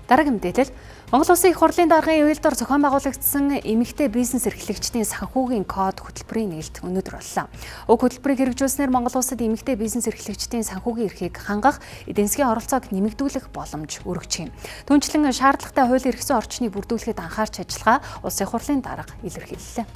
Дараагийн мэдээлэл Монгол Улсын их хурлын даргын уялдаар зохион байгуулагдсан эмэгтэй бизнес эрхлэгчдийн санхүүгийн код хөтөлбөрийн нээлт өнөөдөр боллоо. Уг хөтөлбөрийг хэрэгжүүлснээр Монгол Улсад эмэгтэй бизнес эрхлэгчдийн санхүүгийн эрхийг хангах эдийн засгийн оролцоог нэмэгдүүлэх боломж өргөж байна. Түүнчлэн шаардлагатай хуулийн эрхцэн орчныг бүрдүүлэхэд анхаарч ажиллагаа Улсын их хурлын дарга илэрхийллээ.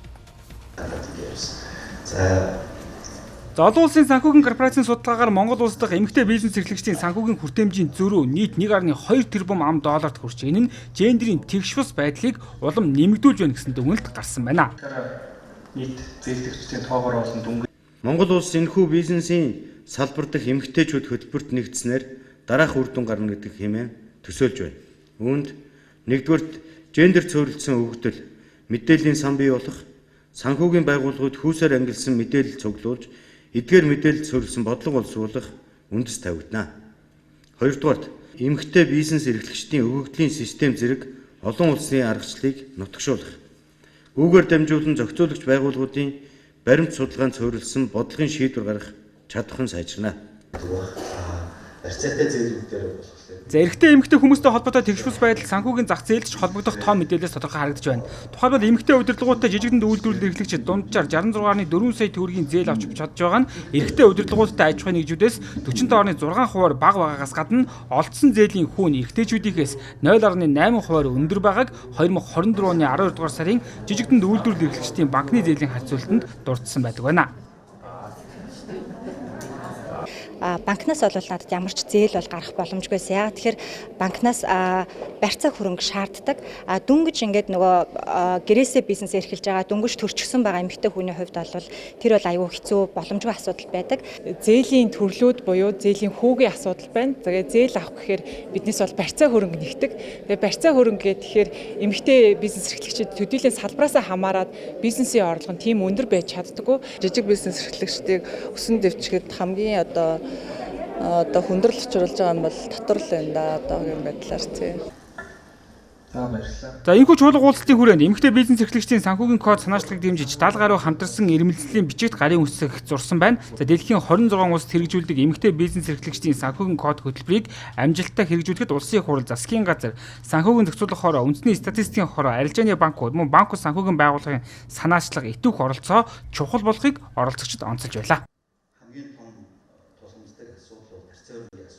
Олон улсын санхүүгийн корпорацийн судалгаагаар Монгол улс дахь эмэгтэй бизнес эрхлэгчдийн санхүүгийн хүртээмжийн зөрүү нийт 1.2 тэрбум ам долларт хүрч энэ нь гендерийн тэгш бус байдлыг улам нэмэгдүүлж байна гэсэн дүгнэлт гарсан байна. Нийт зээлдэгчдийн тоогоор болон дүнгийн Монгол улс энэхүү бизнесийн салбар дахь эмэгтэйчүүд хөтөлбөрт нэгдснээр дараах үр дүн гарна гэдэг хэмээн төсөөлж байна. Үүнд нэгдүгээрт гендер цөөрөлдсөн өгөгдөл, мэдээллийн сан бий болох, санхүүгийн байгууллагууд хүүсээр ангилсан мэдээлэл цуглуулж эдгээр мэдээлэл суурилсан бодлого боловсруулах үндэс тавигдана. Хоёрдугаарт эмэгтэй бизнес эрхлэгчдийн өгөгдлийн систем зэрэг олон улсын аргачлалыг нутагшуулах. Үүгээр дамжуулан зохицуулагч байгууллагуудын баримт судалгаанд суурилсан бодлогын шийдвэр гаргах чадвар нь сайжирна. барьцаатай зээлүүдээр болох. За эрэгтэй эмэгтэй хүмүүстэй холбоотой тэгш бус байдал санхүүгийн зах зээлд ч холбогдох том мэдээлэлс тодорхой харагдаж байна. Тухайлбал эмэгтэй удирдлагуудтай жижигдэнд үйлдвэрлэл эрхлэгчид дунджаар 66.4 сая төгрөгийн зээл авч чадж байгаа нь эрэгтэй удирдлагуудтай аж ахуйн нэгжүүдээс 47.6% бага байгаагаас гадна олдсон зээлийн хүүн эрэгтэйчүүдийнхээс 0.8% өндөр байгааг 2024 оны 12 дугаар сарын жижигдэнд үйлдвэрлэл эрхлэгчдийн банкны зээлийн харьцуултанд дурдсан байдаг байна. Банкнаас бол надад ямар ч зээл бол гарах боломжгүйс. Яагаад тэгэхээр банкнаас барьцаа хөрөнгө шаарддаг. Дүнгиж ингээд нөгөө гэрээсээ бизнес эрхэлж байгаа дүнгиж төрчихсөн байгаа эмэгтэй хүний хувьд бол тэр бол аюу хэцүү боломжгүй асуудал байдаг. Зээлийн төрлүүд буюу зээлийн хүүгийн асуудал байна. Тэгээд зээл авах гэхээр биднээс бол барьцаа хөрөнгө нэгдэг. Тэгээд барьцаа хөрөнгө гэхээр эмэгтэй бизнес эрхлэгчид төдийлөн салбараасаа хамаарат бизнесийн орлого нь тийм өндөр байж чаддаггүй. Жижиг бизнес эрхлэгчдийг өсөн дэвчгэд хамгийн одоо хүндрэл учруулж байгаа юм бол татвар л байна да одоогийн байдлаар тийм. За энэхүү чуулга уулзалтын хүрээнд эмэгтэй бизнес эрхлэгчдийн санхүүгийн код санаачлагыг дэмжиж 70 гаруй хамтарсан ирмэлцлийн бичигт гарын үсэг зурсан байна. За дэлхийн 26 улсад хэрэгжүүлдэг эмэгтэй бизнес эрхлэгчдийн санхүүгийн код хөтөлбөрийг амжилттай хэрэгжүүлэхэд улсын хурал, засгийн газар, санхүүгийн зохицуулах хороо, үндэсний статистикийн хороо, арилжааны банкуд, мөн банкуд санхүүгийн байгууллагын санаачлага итвэх оролцоо чухал болохыг оролцогчид онцолж байлаа.